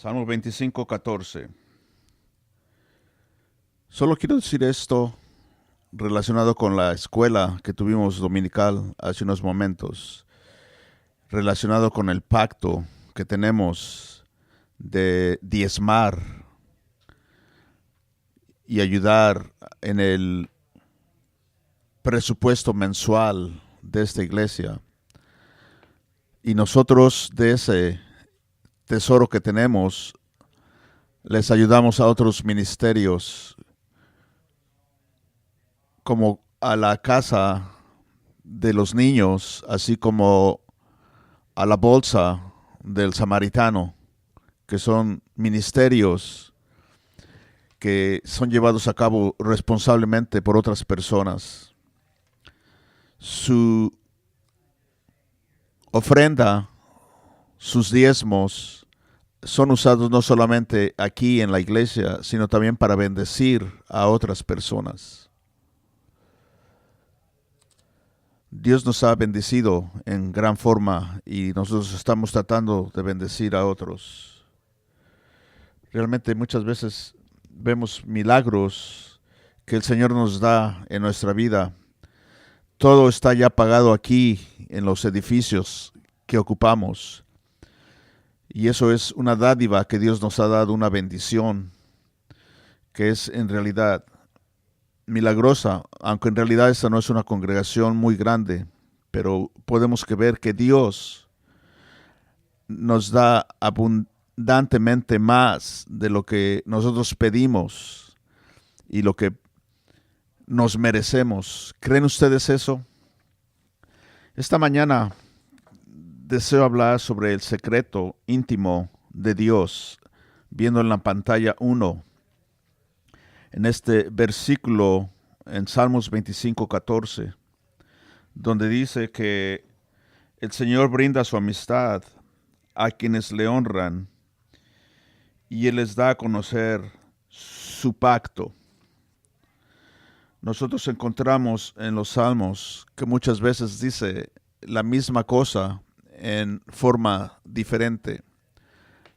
Salmo 25:14. Solo quiero decir esto relacionado con la escuela que tuvimos dominical hace unos momentos, relacionado con el pacto que tenemos de diezmar y ayudar en el presupuesto mensual de esta iglesia. Y nosotros de ese tesoro que tenemos les ayudamos a otros ministerios como a la casa de los niños, así como a la bolsa del samaritano, que son ministerios que son llevados a cabo responsablemente por otras personas. Su ofrenda, sus diezmos, son usados no solamente aquí en la iglesia, sino también para bendecir a otras personas. Dios nos ha bendecido en gran forma y nosotros estamos tratando de bendecir a otros. Realmente muchas veces vemos milagros que el Señor nos da en nuestra vida. Todo está ya pagado aquí en los edificios que ocupamos. Y eso es una dádiva que Dios nos ha dado, una bendición, que es en realidad milagrosa, aunque en realidad esta no es una congregación muy grande, pero podemos ver que Dios nos da abundantemente más de lo que nosotros pedimos y lo que nos merecemos. ¿Creen ustedes eso? Esta mañana deseo hablar sobre el secreto íntimo de Dios, viendo en la pantalla 1, en este versículo en Salmos 25:14, donde dice que el Señor brinda su amistad a quienes le honran y Él les da a conocer su pacto. Nosotros encontramos en los Salmos que muchas veces dice la misma cosa en forma diferente.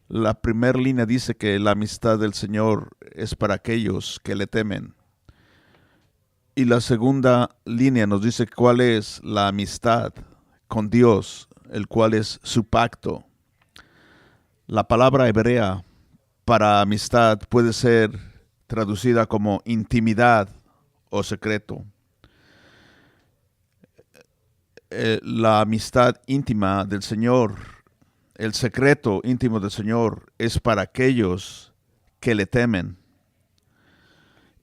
La primera línea dice que la amistad del Señor es para aquellos que le temen. Y la segunda línea nos dice cuál es la amistad con Dios, el cual es su pacto. La palabra hebrea para amistad puede ser traducida como intimidad o secreto. La amistad íntima del Señor, el secreto íntimo del Señor es para aquellos que le temen.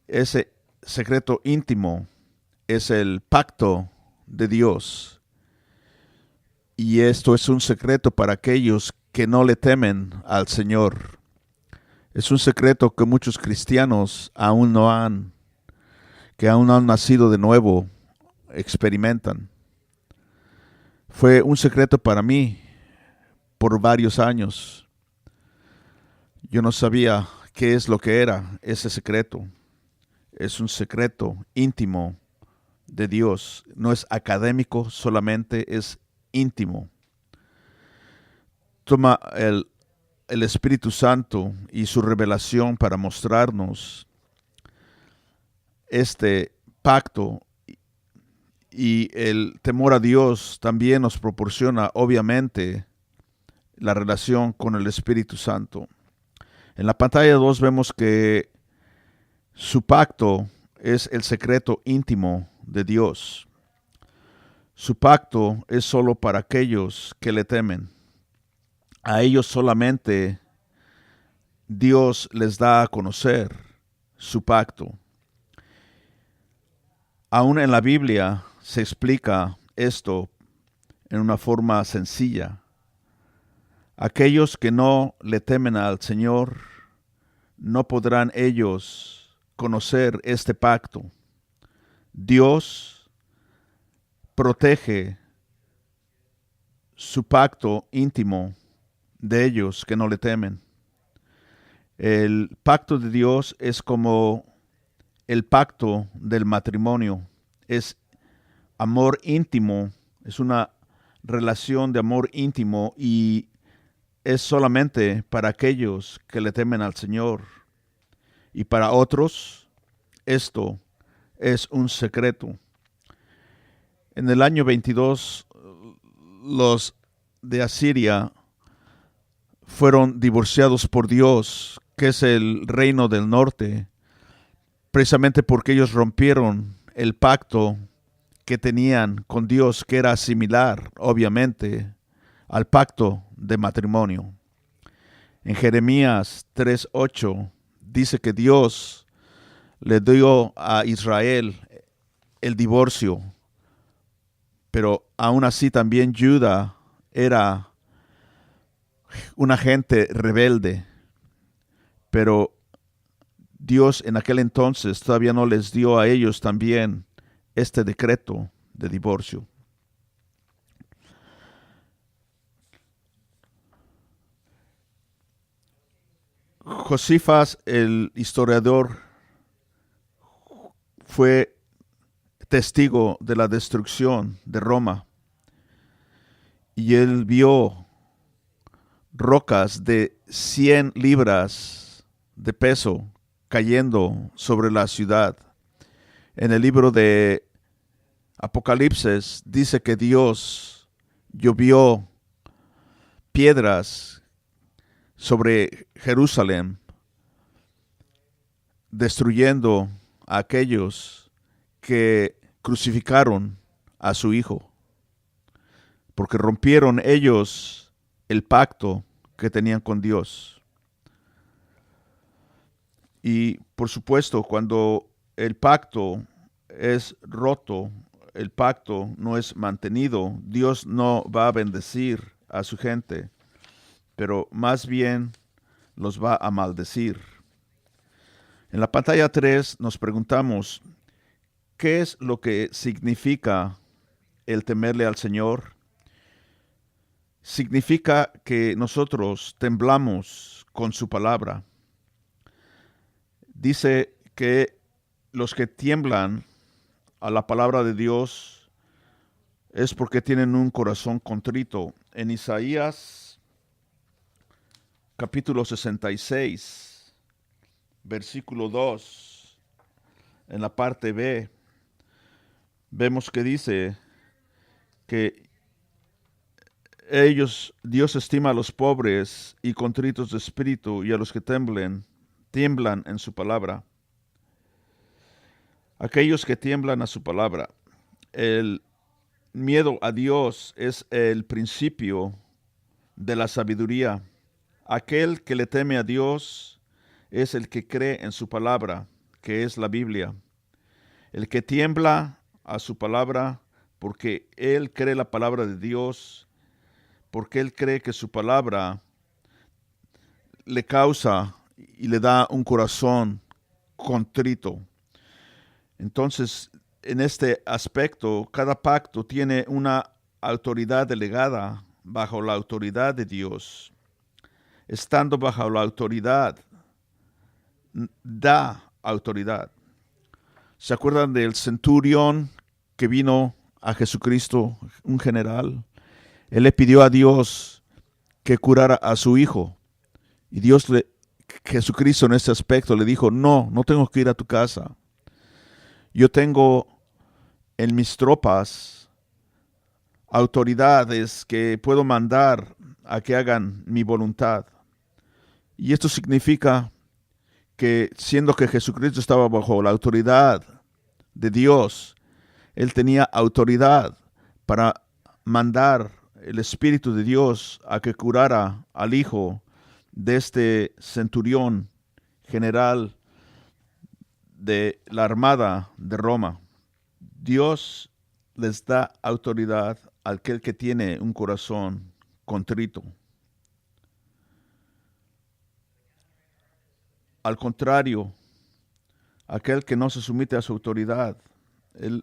Ese secreto íntimo es el pacto de Dios. Y esto es un secreto para aquellos que no le temen al Señor. Es un secreto que muchos cristianos que aún no han nacido de nuevo, experimentan. Fue un secreto para mí por varios años. Yo no sabía qué es lo que era ese secreto. Es un secreto íntimo de Dios. No es académico solamente, es íntimo. Toma el Espíritu Santo y su revelación para mostrarnos este pacto, y el temor a Dios también nos proporciona obviamente la relación con el Espíritu Santo. En la pantalla 2 vemos que su pacto es el secreto íntimo de Dios. Su pacto es solo para aquellos que le temen. A ellos solamente Dios les da a conocer su pacto. Aún en la Biblia se explica esto en una forma sencilla. Aquellos que no le temen al Señor, no podrán ellos conocer este pacto. Dios protege su pacto íntimo de ellos que no le temen. El pacto de Dios es como el pacto del matrimonio. Es amor íntimo, es una relación de amor íntimo, y es solamente para aquellos que le temen al Señor, y para otros esto es un secreto. En el año 22, los de Asiria fueron divorciados por Dios, que es el reino del norte, precisamente porque ellos rompieron el pacto que tenían con Dios, que era similar, obviamente, al pacto de matrimonio. En Jeremías 3:8 dice que Dios le dio a Israel el divorcio, pero aún así también Judá era una gente rebelde, pero Dios en aquel entonces todavía no les dio a ellos también este decreto de divorcio. Josías, el historiador, fue testigo de la destrucción de Roma y él vio rocas de 100 libras de peso cayendo sobre la ciudad. En el libro de Apocalipsis dice que Dios llovió piedras sobre Jerusalén, destruyendo a aquellos que crucificaron a su hijo, porque rompieron ellos el pacto que tenían con Dios. Y por supuesto, cuando el pacto es roto, el pacto no es mantenido, Dios no va a bendecir a su gente, pero más bien los va a maldecir. En la pantalla 3 nos preguntamos, ¿qué es lo que significa el temerle al Señor? Significa que nosotros temblamos con su palabra. Dice que los que tiemblan a la palabra de Dios es porque tienen un corazón contrito. En Isaías capítulo 66, versículo 2, en la parte B, vemos que dice que Dios estima a los pobres y contritos de espíritu y a los que tiemblan en su palabra. Aquellos que tiemblan a su palabra. El miedo a Dios es el principio de la sabiduría. Aquel que le teme a Dios es el que cree en su palabra, que es la Biblia. El que tiembla a su palabra porque él cree la palabra de Dios, porque él cree que su palabra le causa y le da un corazón contrito. Entonces, en este aspecto, cada pacto tiene una autoridad delegada bajo la autoridad de Dios. Estando bajo la autoridad, da autoridad. ¿Se acuerdan del centurión que vino a Jesucristo, un general? Él le pidió a Dios que curara a su hijo. Y Jesucristo en este aspecto le dijo, no tengo que ir a tu casa. Yo tengo en mis tropas autoridades que puedo mandar a que hagan mi voluntad. Y esto significa que siendo que Jesucristo estaba bajo la autoridad de Dios, Él tenía autoridad para mandar el Espíritu de Dios a que curara al hijo de este centurión general de la armada de Roma. Dios les da autoridad a aquel que tiene un corazón contrito. Al contrario, aquel que no se somete a su autoridad, él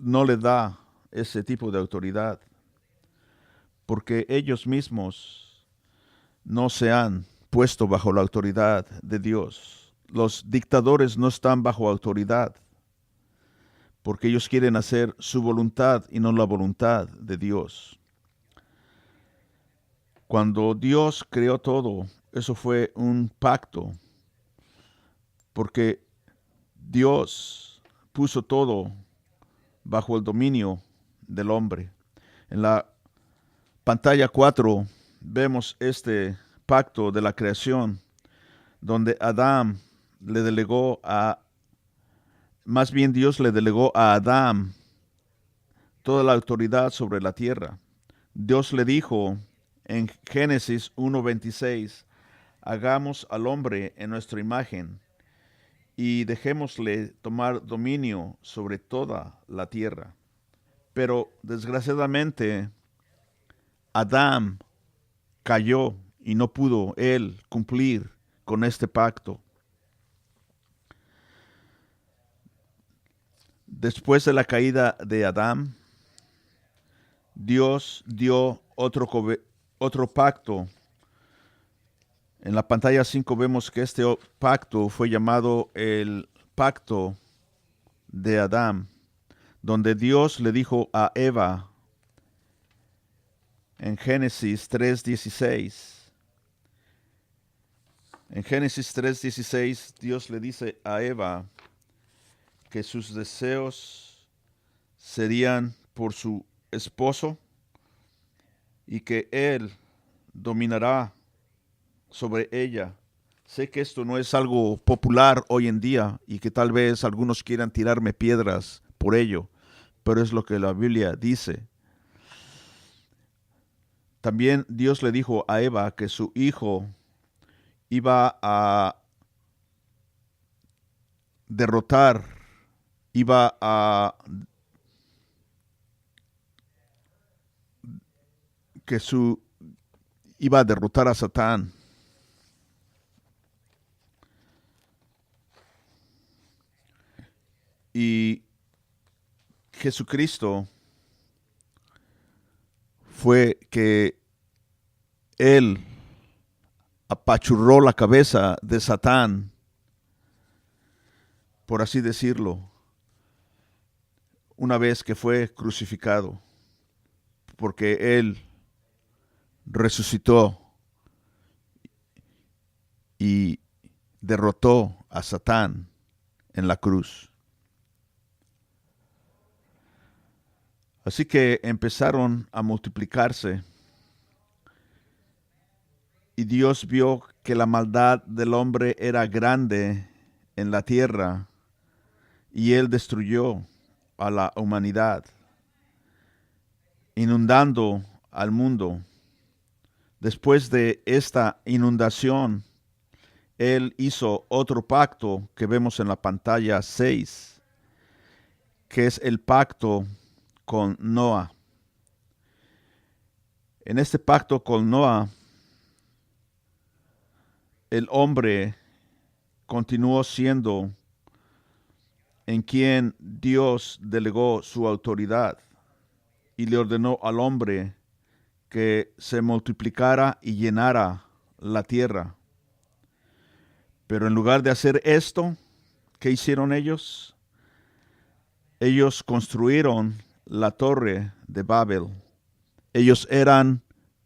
no le da ese tipo de autoridad, porque ellos mismos no se han puesto bajo la autoridad de Dios. Los dictadores no están bajo autoridad, porque ellos quieren hacer su voluntad y no la voluntad de Dios. Cuando Dios creó todo, eso fue un pacto, porque Dios puso todo bajo el dominio del hombre. En la pantalla 4 vemos este pacto de la creación, donde Adán le delegó a, más bien Dios le delegó a Adán toda la autoridad sobre la tierra. Dios le dijo en Génesis 1:26, hagamos al hombre en nuestra imagen y dejémosle tomar dominio sobre toda la tierra. Pero desgraciadamente Adán cayó y no pudo él cumplir con este pacto. Después de la caída de Adán, Dios dio otro pacto. En la pantalla 5 vemos que este pacto fue llamado el pacto de Adán, donde Dios le dijo a Eva en Génesis 3:16. En Génesis 3:16 Dios le dice a Eva que sus deseos serían por su esposo y que él dominará sobre ella. Sé que esto no es algo popular hoy en día y que tal vez algunos quieran tirarme piedras por ello, pero es lo que la Biblia dice. También Dios le dijo a Eva que su hijo iba a derrotar, iba a que su iba a derrotar a Satán. Y Jesucristo fue que él apachurró la cabeza de Satán, por así decirlo, una vez que fue crucificado, porque él resucitó y derrotó a Satán en la cruz. Así que empezaron a multiplicarse y Dios vio que la maldad del hombre era grande en la tierra y él destruyó a la humanidad, inundando al mundo. Después de esta inundación, él hizo otro pacto que vemos en la pantalla 6, que es el pacto con Noa. En este pacto con Noa, el hombre continuó siendo en quien Dios delegó su autoridad y le ordenó al hombre que se multiplicara y llenara la tierra. Pero en lugar de hacer esto, ¿qué hicieron ellos? Ellos construyeron la torre de Babel. Ellos eran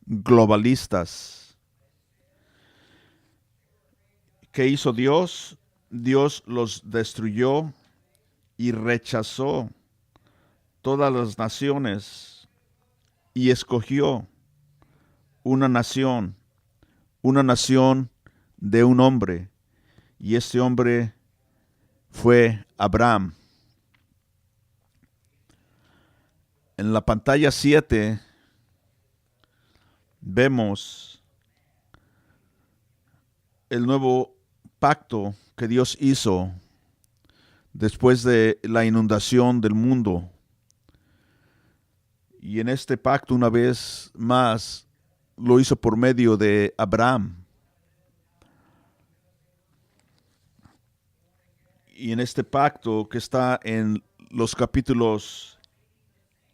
globalistas. ¿Qué hizo Dios? Dios los destruyó y rechazó todas las naciones y escogió una nación de un hombre, y este hombre fue Abraham. En la pantalla 7 vemos el nuevo pacto que Dios hizo después de la inundación del mundo. Y en este pacto, una vez más, lo hizo por medio de Abraham. Y en este pacto que está en los capítulos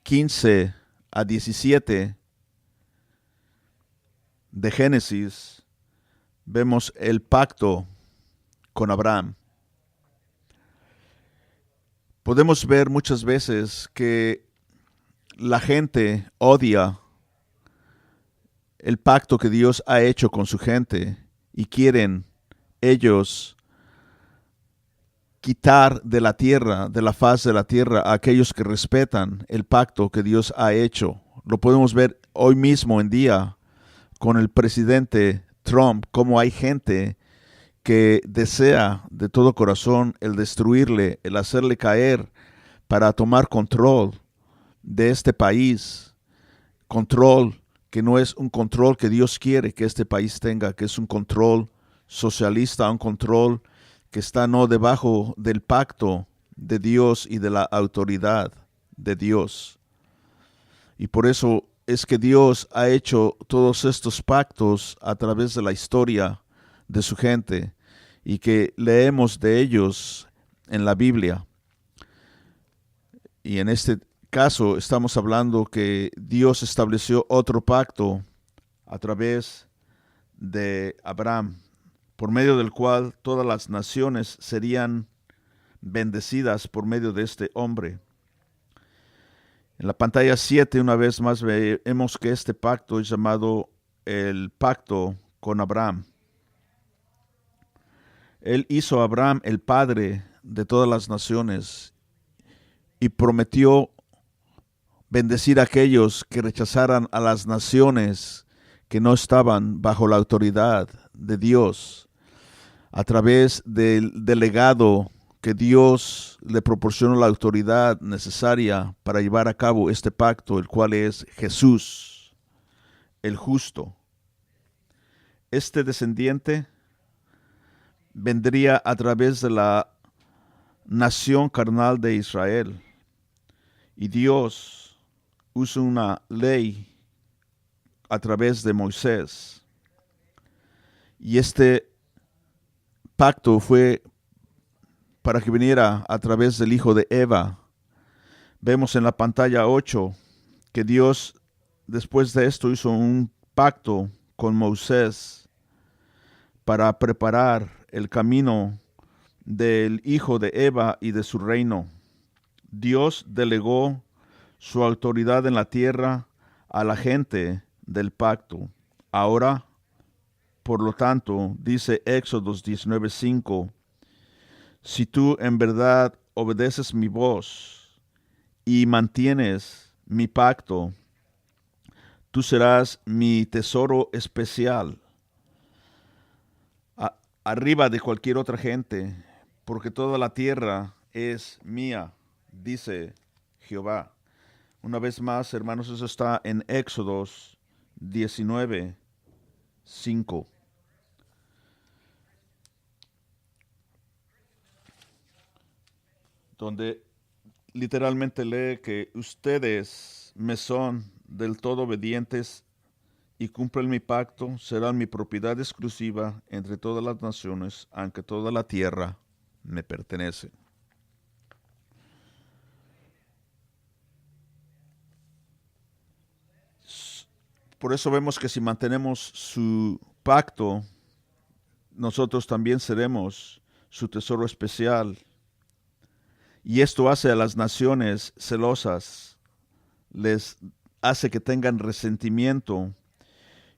15 a 17 de Génesis, vemos el pacto con Abraham. Podemos ver muchas veces que la gente odia el pacto que Dios ha hecho con su gente y quieren ellos quitar de la tierra, de la faz de la tierra, a aquellos que respetan el pacto que Dios ha hecho. Lo podemos ver hoy mismo en día con el presidente Trump, cómo hay gente que desea de todo corazón el destruirle, el hacerle caer para tomar control de este país. Control que no es un control que Dios quiere que este país tenga, que es un control socialista, un control que está no debajo del pacto de Dios y de la autoridad de Dios. Y por eso es que Dios ha hecho todos estos pactos a través de la historia de su gente y que leemos de ellos en la Biblia. Y en este caso estamos hablando que Dios estableció otro pacto a través de Abraham, por medio del cual todas las naciones serían bendecidas por medio de este hombre. En la pantalla 7 una vez más vemos que este pacto es llamado el pacto con Abraham. Él hizo a Abraham el padre de todas las naciones y prometió bendecir a aquellos que rechazaran a las naciones que no estaban bajo la autoridad de Dios, a través del delegado que Dios le proporcionó la autoridad necesaria para llevar a cabo este pacto, el cual es Jesús, el justo. Este descendiente vendría a través de la nación carnal de Israel. Y Dios usa una ley a través de Moisés. Y este pacto fue para que viniera a través del hijo de Eva. Vemos en la pantalla 8 que Dios después de esto hizo un pacto con Moisés para preparar el camino del hijo de Eva y de su reino. Dios delegó su autoridad en la tierra a la gente del pacto. Ahora, por lo tanto, dice Éxodos 19:5, si tú en verdad obedeces mi voz y mantienes mi pacto, tú serás mi tesoro especial, arriba de cualquier otra gente, porque toda la tierra es mía, dice Jehová. Una vez más, hermanos, eso está en Éxodos 19:5. Donde literalmente lee que ustedes me son del todo obedientes y cumplen mi pacto, serán mi propiedad exclusiva entre todas las naciones, aunque toda la tierra me pertenece. Por eso vemos que si mantenemos su pacto, nosotros también seremos su tesoro especial. Y esto hace a las naciones celosas, les hace que tengan resentimiento.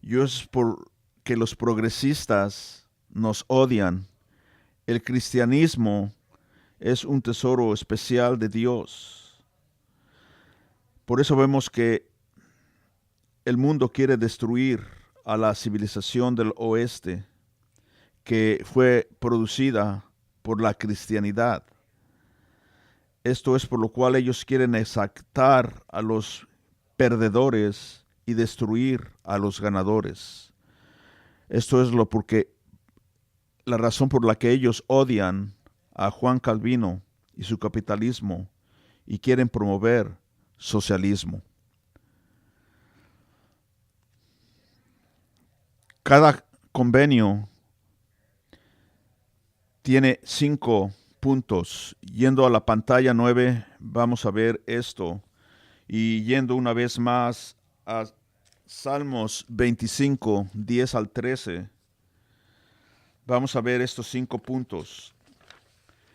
Y es porque los progresistas nos odian. El cristianismo es un tesoro especial de Dios. Por eso vemos que el mundo quiere destruir a la civilización del oeste, que fue producida por la cristianidad. Esto es por lo cual ellos quieren exaltar a los perdedores y destruir a los ganadores. Esto es la razón por la que ellos odian a Juan Calvino y su capitalismo y quieren promover socialismo. Cada convenio tiene 5 puntos. Yendo a la pantalla 9, vamos a ver esto. Y yendo una vez más a Salmos 25, 10 al 13, vamos a ver estos 5 puntos.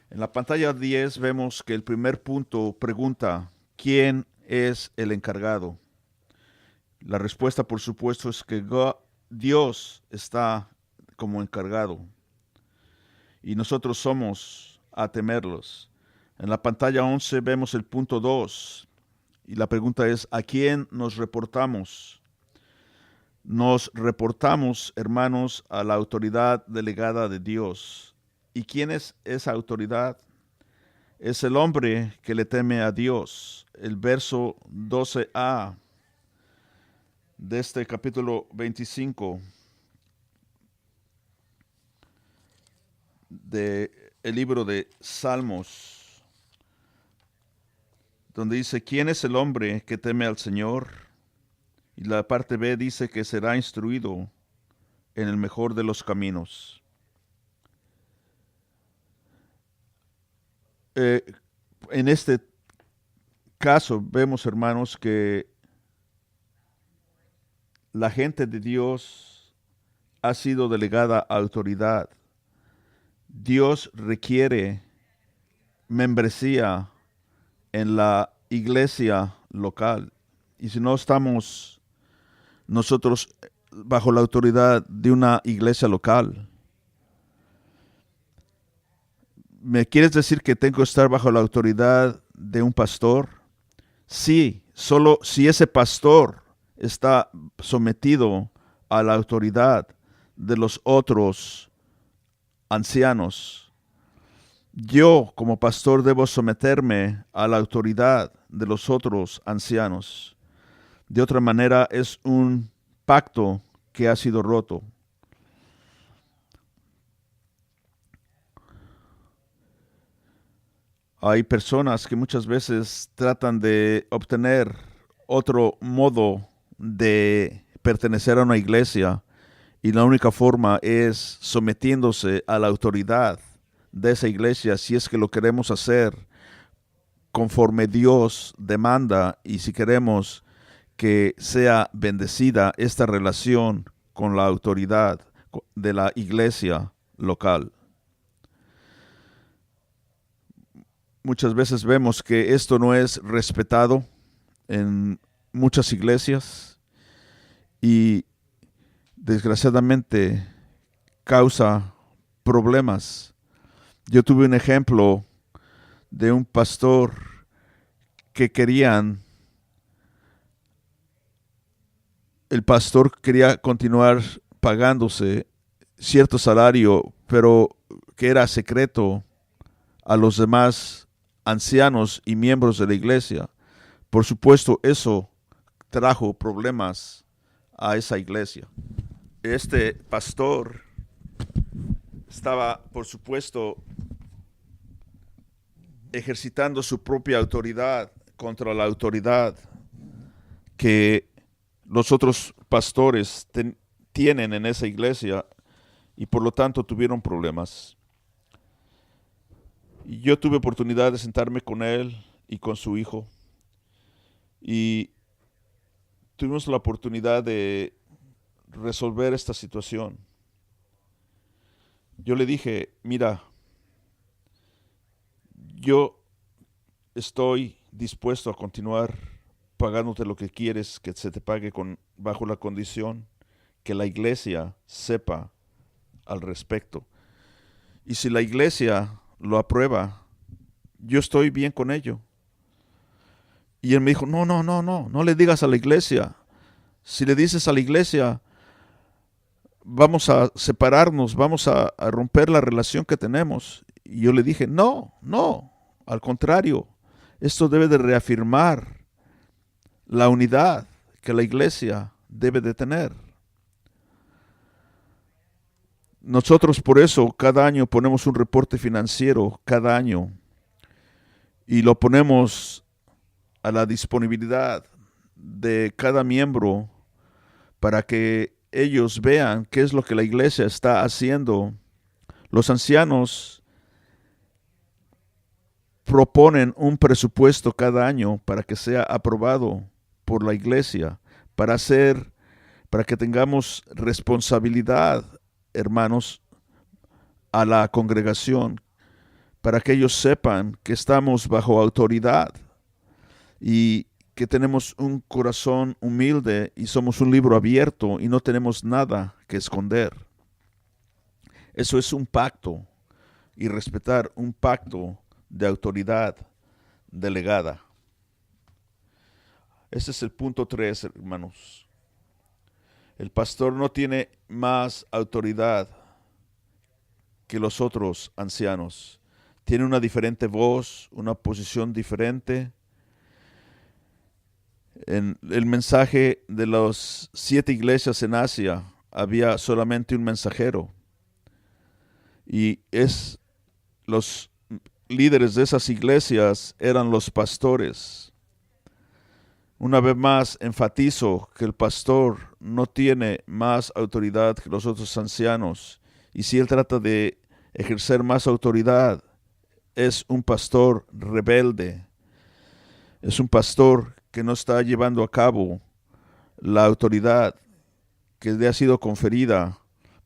En la pantalla 10 vemos que el primer punto pregunta, ¿quién es el encargado? La respuesta, por supuesto, es que Dios está como encargado y nosotros somos a temerlos. En la pantalla 11 vemos el punto 2 y la pregunta es, ¿a quién nos reportamos? Nos reportamos, hermanos, a la autoridad delegada de Dios. ¿Y quién es esa autoridad? Es el hombre que le teme a Dios. El verso 12a de este capítulo 25 del libro de Salmos, donde dice, ¿quién es el hombre que teme al Señor? Y la parte B dice que será instruido en el mejor de los caminos. En este caso vemos, hermanos, que la gente de Dios ha sido delegada a autoridad. Dios requiere membresía en la iglesia local. Y si no estamos nosotros bajo la autoridad de una iglesia local, ¿me quieres decir que tengo que estar bajo la autoridad de un pastor? Sí, solo si ese pastor está sometido a la autoridad de los otros ancianos. Yo, como pastor, debo someterme a la autoridad de los otros ancianos. De otra manera, es un pacto que ha sido roto. Hay personas que muchas veces tratan de obtener otro modo de pertenecer a una iglesia y la única forma es sometiéndose a la autoridad de esa iglesia si es que lo queremos hacer conforme Dios demanda y si queremos que sea bendecida esta relación con la autoridad de la iglesia local. Muchas veces vemos que esto no es respetado en muchas iglesias y desgraciadamente causa problemas. Yo tuve un ejemplo de un pastor que el pastor quería continuar pagándose cierto salario, pero que era secreto a los demás ancianos y miembros de la iglesia. Por supuesto, eso trajo problemas a esa iglesia. Este pastor estaba, por supuesto, ejercitando su propia autoridad contra la autoridad que los otros pastores tienen en esa iglesia y por lo tanto tuvieron problemas. Y yo tuve oportunidad de sentarme con él y con su hijo y tuvimos la oportunidad de resolver esta situación. Yo le dije, mira, yo estoy dispuesto a continuar pagándote lo que quieres que se te pague bajo la condición que la iglesia sepa al respecto. Y si la iglesia lo aprueba, yo estoy bien con ello. Y él me dijo, no le digas a la iglesia. Si le dices a la iglesia, vamos a separarnos, vamos a romper la relación que tenemos. Y yo le dije, no, al contrario, esto debe de reafirmar la unidad que la iglesia debe de tener. Nosotros por eso cada año ponemos un reporte financiero, cada año, y lo ponemos a la disponibilidad de cada miembro para que ellos vean qué es lo que la iglesia está haciendo. Los ancianos proponen un presupuesto cada año para que sea aprobado por la iglesia, para que tengamos responsabilidad, hermanos, a la congregación, para que ellos sepan que estamos bajo autoridad y que tenemos un corazón humilde y somos un libro abierto y no tenemos nada que esconder. Eso es un pacto, y respetar un pacto de autoridad delegada. Ese es el punto 3, hermanos. El pastor no tiene más autoridad que los otros ancianos. Tiene una diferente voz, una posición diferente. En el mensaje de las 7 iglesias en Asia había solamente un mensajero. Y los líderes de esas iglesias eran los pastores. Una vez más enfatizo que el pastor no tiene más autoridad que los otros ancianos. Y si él trata de ejercer más autoridad, es un pastor rebelde. Es un pastor que no está llevando a cabo la autoridad que le ha sido conferida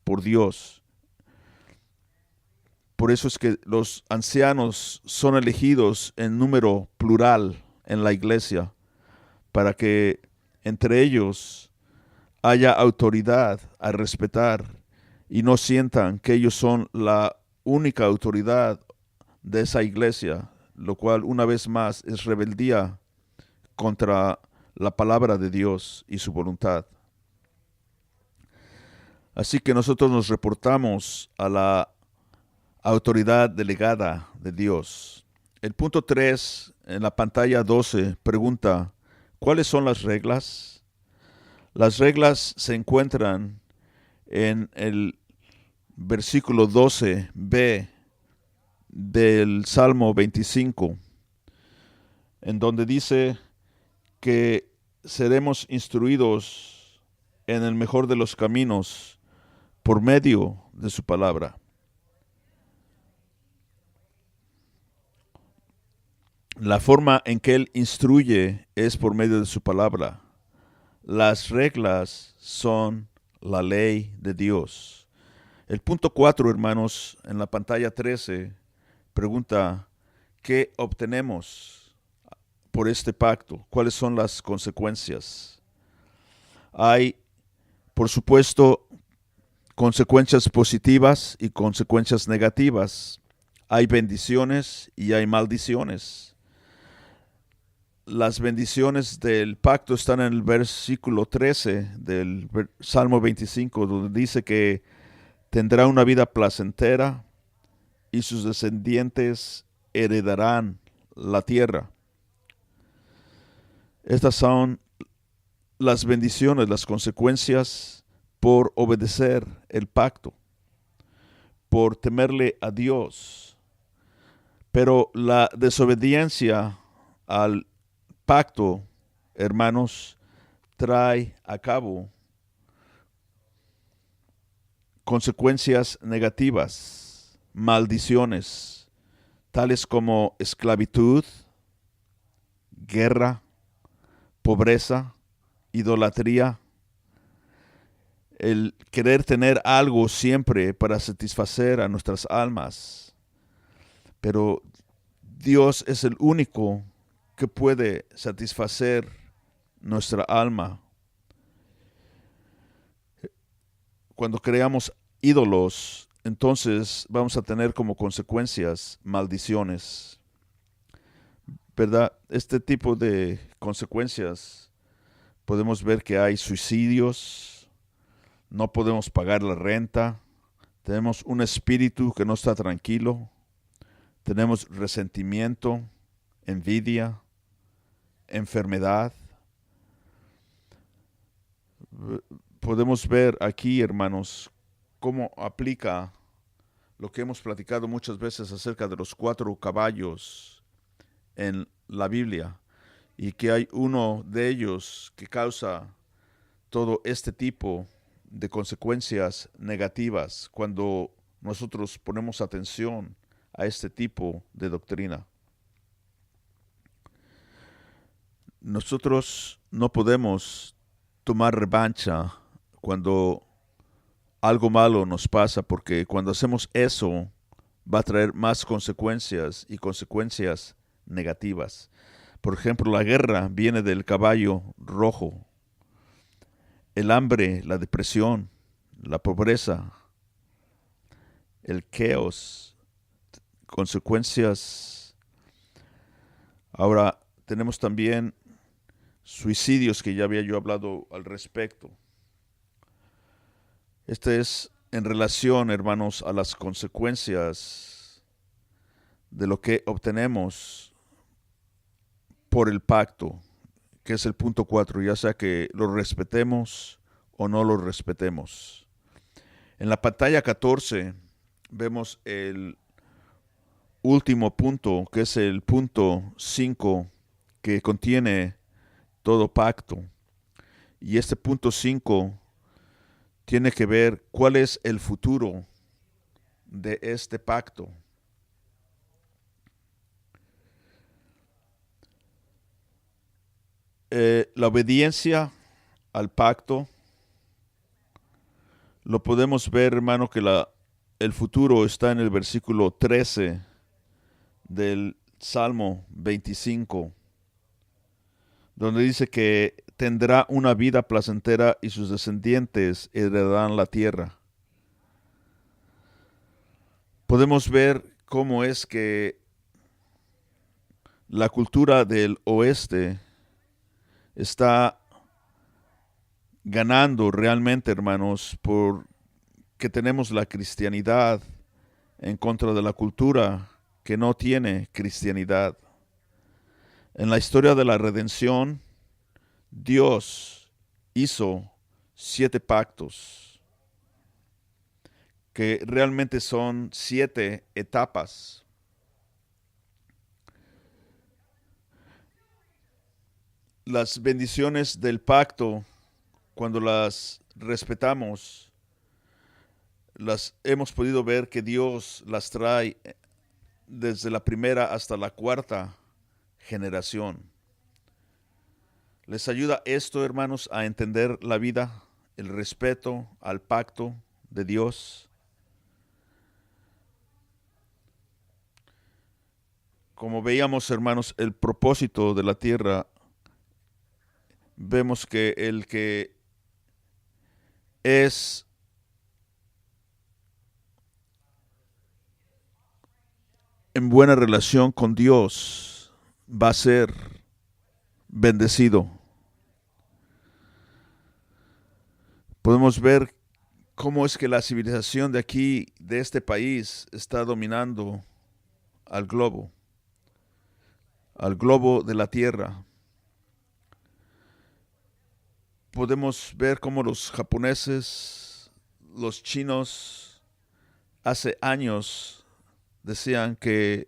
por Dios. Por eso es que los ancianos son elegidos en número plural en la iglesia, para que entre ellos haya autoridad a respetar y no sientan que ellos son la única autoridad de esa iglesia, lo cual una vez más es rebeldía contra la palabra de Dios y su voluntad. Así que nosotros nos reportamos a la autoridad delegada de Dios. El punto 3 en la pantalla 12 pregunta: ¿cuáles son las reglas? Las reglas se encuentran en el versículo 12b del Salmo 25, en donde dice que seremos instruidos en el mejor de los caminos por medio de su palabra. La forma en que Él instruye es por medio de su palabra. Las reglas son la ley de Dios. El punto 4, hermanos, en la pantalla 13, pregunta: ¿qué obtenemos por este pacto? ¿Cuáles son las consecuencias? Hay, por supuesto, consecuencias positivas y consecuencias negativas. Hay bendiciones y hay maldiciones. Las bendiciones del pacto están en el versículo 13 del Salmo 25, donde dice que tendrá una vida placentera y sus descendientes heredarán la tierra. Estas son las bendiciones, las consecuencias por obedecer el pacto, por temerle a Dios. Pero la desobediencia al pacto, hermanos, trae a cabo consecuencias negativas, maldiciones, tales como esclavitud, guerra, pobreza, idolatría, el querer tener algo siempre para satisfacer a nuestras almas. Pero Dios es el único que puede satisfacer nuestra alma. Cuando creamos ídolos, entonces vamos a tener como consecuencias maldiciones, ¿verdad? Este tipo de consecuencias podemos ver que hay suicidios, no podemos pagar la renta, tenemos un espíritu que no está tranquilo, tenemos resentimiento, envidia, enfermedad. Podemos ver aquí, hermanos, cómo aplica lo que hemos platicado muchas veces acerca de los 4 caballos en la Biblia, y que hay uno de ellos que causa todo este tipo de consecuencias negativas cuando nosotros ponemos atención a este tipo de doctrina. Nosotros no podemos tomar revancha cuando algo malo nos pasa, porque cuando hacemos eso va a traer más consecuencias y consecuencias negativas. Por ejemplo, la guerra viene del caballo rojo. El hambre, la depresión, la pobreza, el caos, consecuencias. Ahora tenemos también suicidios, que ya había yo hablado al respecto. Este es en relación, hermanos, a las consecuencias de lo que obtenemos por el pacto, que es el punto 4, ya sea que lo respetemos o no lo respetemos. En la pantalla 14 vemos el último punto, que es el punto 5, que contiene todo pacto. Y este punto 5 tiene que ver cuál es el futuro de este pacto. La obediencia al pacto, lo podemos ver, hermano, que el futuro está en el versículo 13 del Salmo 25, donde dice que tendrá una vida placentera y sus descendientes heredarán la tierra. Podemos ver cómo es que la cultura del oeste está ganando realmente, hermanos, porque tenemos la cristianidad en contra de la cultura que no tiene cristianidad. En la historia de la redención, Dios hizo 7 pactos, que realmente son 7 etapas. Las bendiciones del pacto, cuando las respetamos, las hemos podido ver que Dios las trae desde la primera hasta la cuarta generación. ¿Les ayuda esto, hermanos, a entender la vida, el respeto al pacto de Dios? Como veíamos, hermanos, el propósito de la tierra, vemos que el que es en buena relación con Dios va a ser bendecido. Podemos ver cómo es que la civilización de aquí, de este país, está dominando al globo de la tierra. Podemos ver cómo los japoneses, los chinos, hace años decían que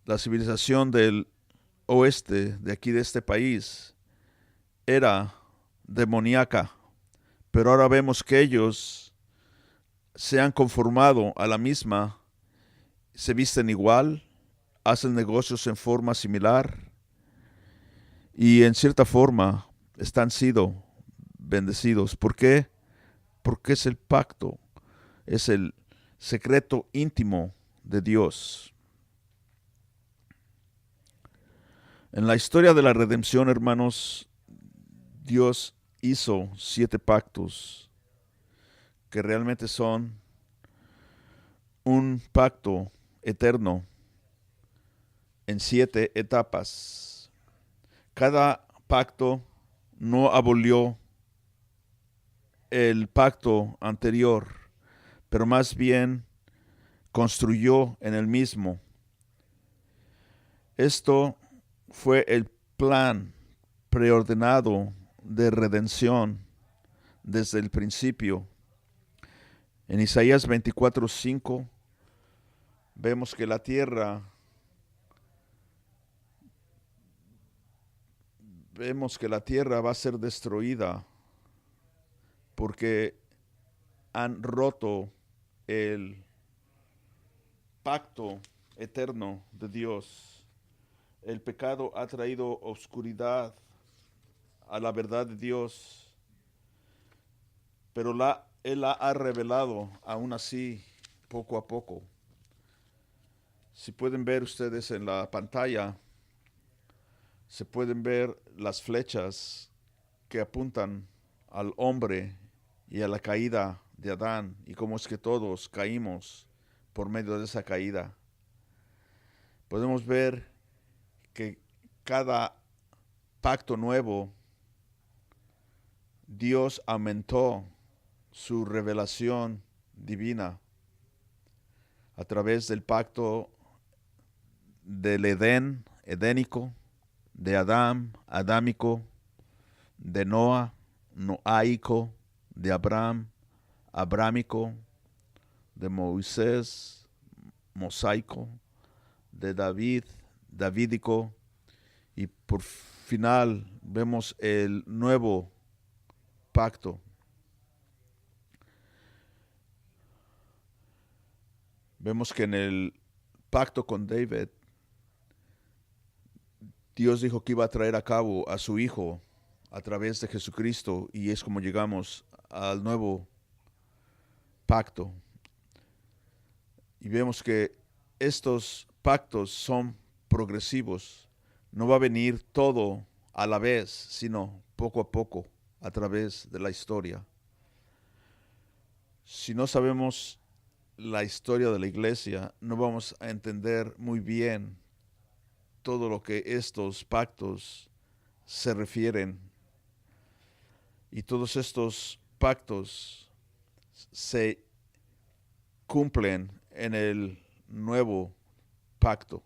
la civilización del oeste, de aquí de este país, era demoníaca. Pero ahora vemos que ellos se han conformado a la misma, se visten igual, hacen negocios en forma similar y en cierta forma están siendo bendecidos. ¿Por qué? Porque es el pacto, es el secreto íntimo de Dios. En la historia de la redención, hermanos, Dios hizo 7 pactos que realmente son un pacto eterno en 7 etapas. Cada pacto no abolió el pacto anterior, pero más bien construyó en el mismo. Esto fue el plan preordenado de redención desde el principio. En Isaías 24:5 vemos que la tierra va a ser destruida porque han roto el pacto eterno de Dios. El pecado ha traído oscuridad a la verdad de Dios, pero Él la ha revelado aún así poco a poco. Si pueden ver ustedes en la pantalla, se pueden ver las flechas que apuntan al hombre y a la caída de Adán y cómo es que todos caímos por medio de esa caída. Podemos ver que cada pacto nuevo, Dios aumentó su revelación divina a través del pacto del Edén, edénico, de Adán, adámico, de Noah, noaico, de Abraham, abrámico, de Moisés, mosaico, de David, davídico, y por final vemos el nuevo pacto. Vemos que en el pacto con David, Dios dijo que iba a traer a cabo a su Hijo a través de Jesucristo, y es como llegamos al nuevo pacto. Y vemos que estos pactos son progresivos. No va a venir todo a la vez, sino poco a poco a través de la historia. Si no sabemos la historia de la iglesia, no vamos a entender muy bien todo lo que estos pactos se refieren. Y todos estos pactos se cumplen en el nuevo pacto,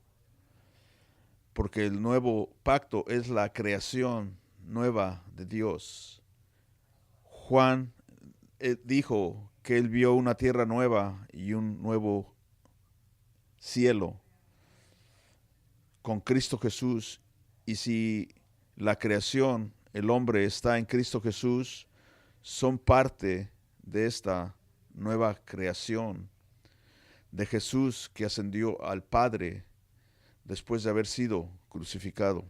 porque el nuevo pacto es la creación nueva de Dios. Juan dijo que él vio una tierra nueva y un nuevo cielo con Cristo Jesús, y si la creación, el hombre está en Cristo Jesús, son parte de esta nueva creación de Jesús que ascendió al Padre después de haber sido crucificado.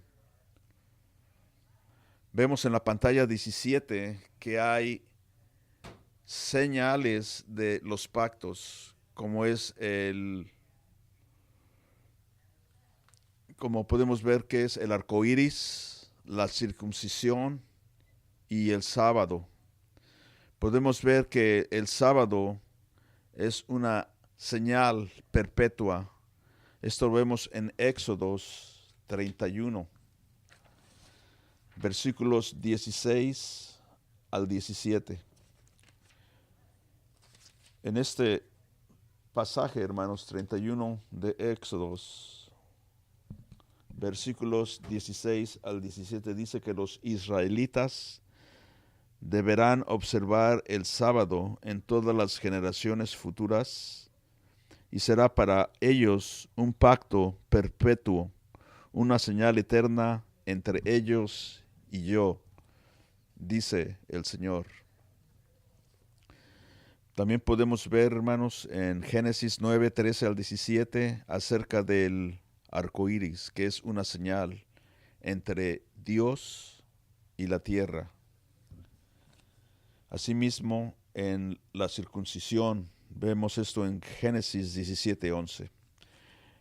Vemos en la pantalla 17 que hay señales de los pactos, como podemos ver que es el arco iris, la circuncisión y el sábado. Podemos ver que el sábado es una señal perpetua. Esto lo vemos en Éxodos 31, versículos 16 al 17. En este pasaje, hermanos, 31 de Éxodos, versículos 16 al 17, dice que los israelitas deberán observar el sábado en todas las generaciones futuras, y será para ellos un pacto perpetuo, una señal eterna entre ellos y yo, dice el Señor. También podemos ver, hermanos, en Génesis 9, 13 al 17, acerca del arco iris, que es una señal entre Dios y la tierra. Asimismo, en la circuncisión, vemos esto en Génesis 17, 11.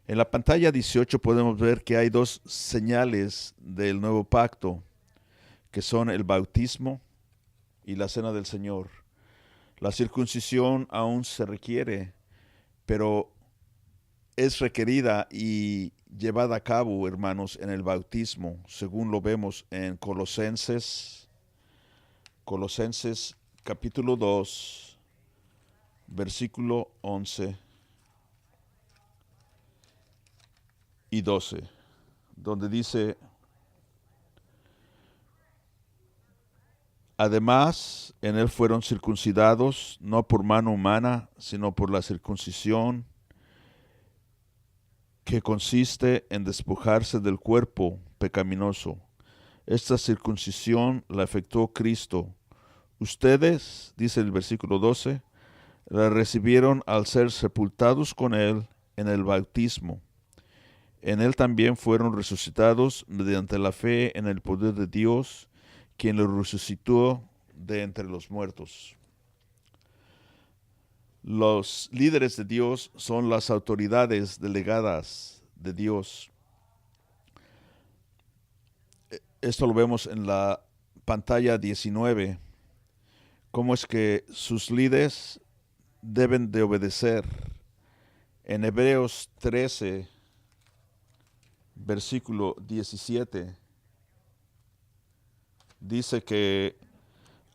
En la pantalla 18 podemos ver que hay dos señales del nuevo pacto, que son el bautismo y la cena del Señor. La circuncisión aún se requiere, pero es requerida y llevada a cabo, hermanos, en el bautismo, según lo vemos en Colosenses capítulo 2, versículo 11 y 12, donde dice: además, en él fueron circuncidados, no por mano humana, sino por la circuncisión que consiste en despojarse del cuerpo pecaminoso. Esta circuncisión la efectuó Cristo. Ustedes, dice el versículo 12, la recibieron al ser sepultados con él en el bautismo. En él también fueron resucitados mediante la fe en el poder de Dios, quien lo resucitó de entre los muertos. Los líderes de Dios son las autoridades delegadas de Dios. Esto lo vemos en la pantalla 19. Cómo es que sus líderes deben de obedecer. En Hebreos 13, versículo 17, dice que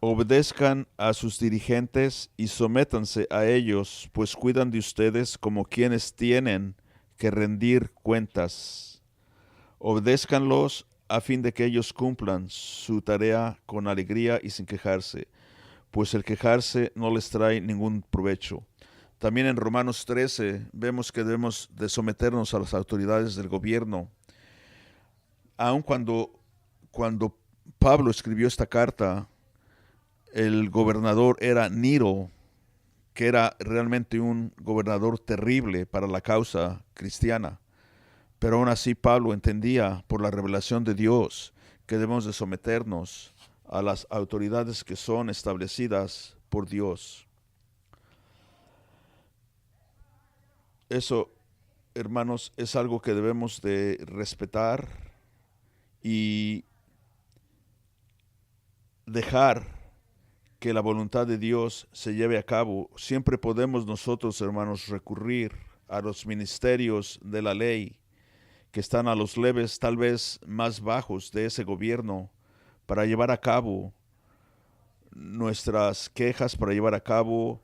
obedezcan a sus dirigentes y sométanse a ellos, pues cuidan de ustedes como quienes tienen que rendir cuentas. Obedézcanlos a fin de que ellos cumplan su tarea con alegría y sin quejarse, pues el quejarse no les trae ningún provecho. También en Romanos 13 vemos que debemos de someternos a las autoridades del gobierno. Aun cuando Pablo escribió esta carta, el gobernador era Nero, que era realmente un gobernador terrible para la causa cristiana. Pero aún así Pablo entendía por la revelación de Dios que debemos de someternos a las autoridades que son establecidas por Dios. Eso, hermanos, es algo que debemos de respetar y dejar que la voluntad de Dios se lleve a cabo. Siempre podemos nosotros, hermanos, recurrir a los ministerios de la ley que están a los leves tal vez más bajos de ese gobierno para llevar a cabo nuestras quejas, para llevar a cabo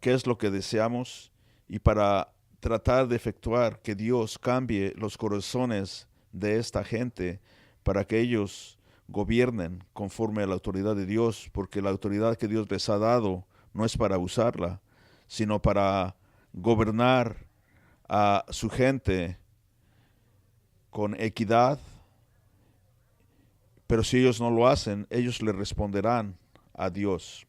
qué es lo que deseamos y para tratar de efectuar que Dios cambie los corazones de esta gente para que ellos gobiernen conforme a la autoridad de Dios, porque la autoridad que Dios les ha dado no es para usarla, sino para gobernar a su gente con equidad. Pero si ellos no lo hacen, ellos le responderán a Dios.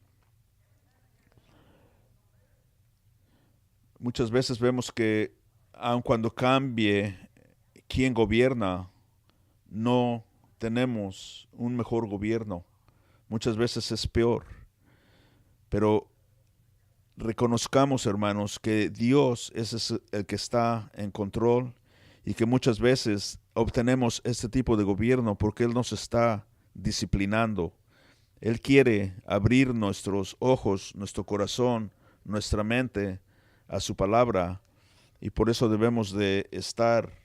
Muchas veces vemos que aun cuando cambie quien gobierna, no tenemos un mejor gobierno. Muchas veces es peor. Pero reconozcamos, hermanos, que Dios es el que está en control y que muchas veces obtenemos este tipo de gobierno porque Él nos está disciplinando. Él quiere abrir nuestros ojos, nuestro corazón, nuestra mente a su palabra y por eso debemos de estar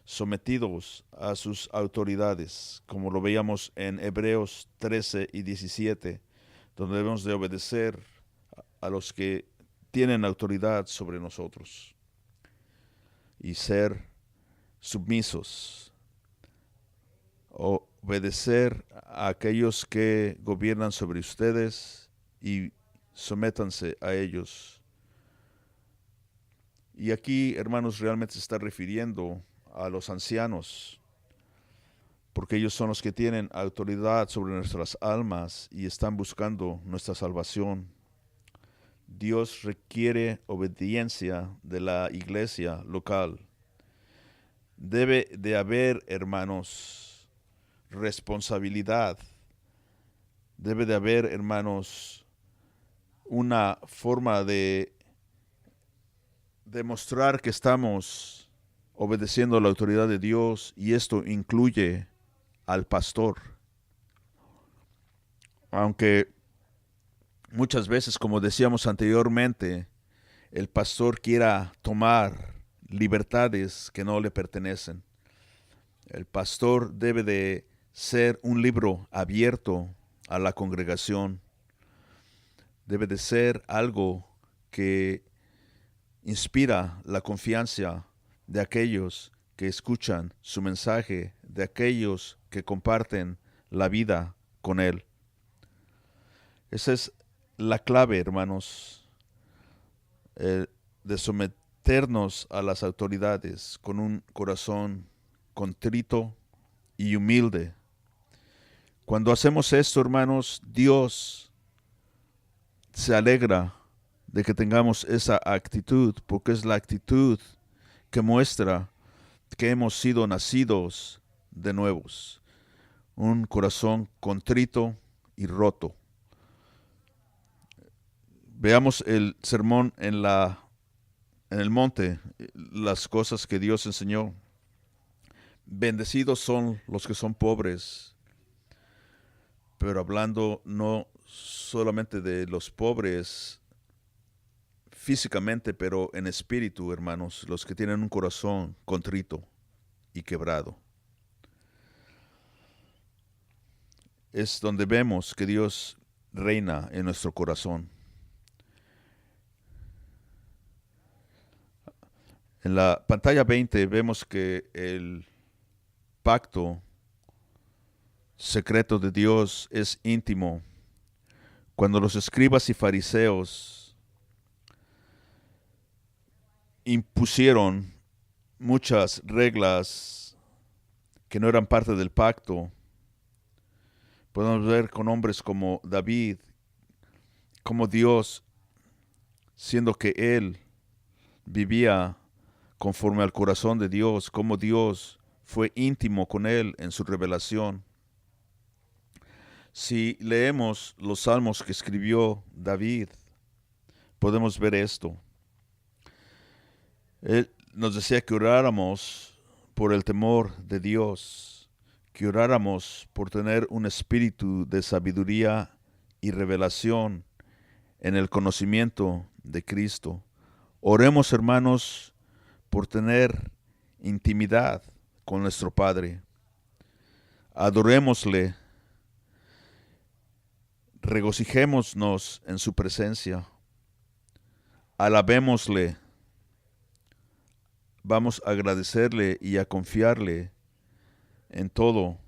sometidos a sus autoridades, como lo veíamos en Hebreos 13 y 17, donde debemos de obedecer a los que tienen autoridad sobre nosotros y ser submisos, obedecer a aquellos que gobiernan sobre ustedes y sométanse a ellos. Y aquí, hermanos, realmente se está refiriendo a los ancianos, porque ellos son los que tienen autoridad sobre nuestras almas y están buscando nuestra salvación. Dios requiere obediencia de la iglesia local. Debe de haber, hermanos, responsabilidad. Debe de haber, hermanos, una forma de demostrar que estamos obedeciendo a la autoridad de Dios, y esto incluye al pastor. Aunque muchas veces, como decíamos anteriormente, el pastor quiera tomar libertades que no le pertenecen. El pastor debe de ser un libro abierto a la congregación. Debe de ser algo que inspira la confianza de aquellos que escuchan su mensaje, de aquellos que comparten la vida con él. Esa es la clave, hermanos, de someternos a las autoridades con un corazón contrito y humilde. Cuando hacemos esto, hermanos, Dios se alegra de que tengamos esa actitud, porque es la actitud que muestra que hemos sido nacidos de nuevos. Un corazón contrito y roto. Veamos el sermón en el monte, las cosas que Dios enseñó. Bendecidos son los que son pobres, pero hablando no solamente de los pobres físicamente, pero en espíritu, hermanos, los que tienen un corazón contrito y quebrado. Es donde vemos que Dios reina en nuestro corazón. En la pantalla 20 vemos que el pacto secreto de Dios es íntimo. Cuando los escribas y fariseos impusieron muchas reglas que no eran parte del pacto, podemos ver con hombres como David, como Dios, siendo que él vivía conforme al corazón de Dios, como Dios fue íntimo con él en su revelación. Si leemos los salmos que escribió David, podemos ver esto. Él nos decía que oráramos por el temor de Dios, que oráramos por tener un espíritu de sabiduría y revelación en el conocimiento de Cristo. Oremos, hermanos, por tener intimidad con nuestro Padre. Adorémosle, regocijémonos en su presencia, alabémosle, vamos a agradecerle y a confiarle en todo,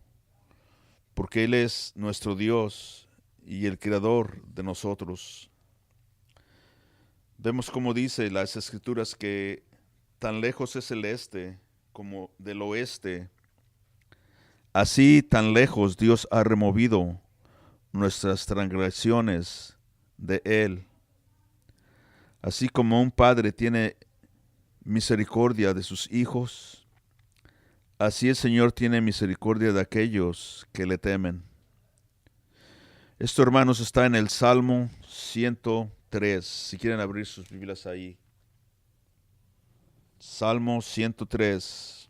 porque Él es nuestro Dios y el Creador de nosotros. Vemos como dice las Escrituras que tan lejos es el este como del oeste, así tan lejos Dios ha removido nuestras transgresiones de Él. Así como un padre tiene misericordia de sus hijos, así el Señor tiene misericordia de aquellos que le temen. Esto, hermanos, está en el Salmo 103. Si quieren abrir sus Biblias ahí. Salmo 103,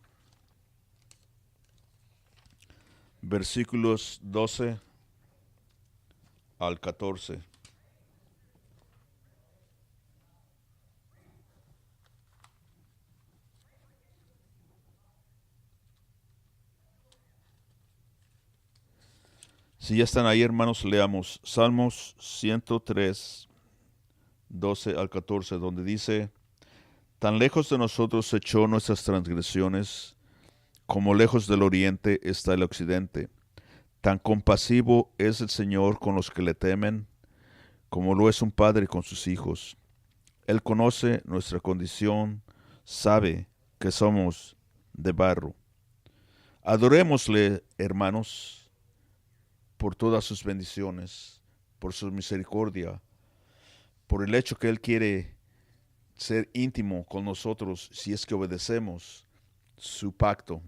versículos 12 al 14. Si ya están ahí, hermanos, leamos Salmos 103, 12 al 14, donde dice: Tan lejos de nosotros echó nuestras transgresiones, como lejos del oriente está el occidente. Tan compasivo es el Señor con los que le temen, como lo es un padre con sus hijos. Él conoce nuestra condición, sabe que somos de barro. Adorémosle, hermanos, por todas sus bendiciones, por su misericordia, por el hecho que Él quiere ser íntimo con nosotros si es que obedecemos su pacto.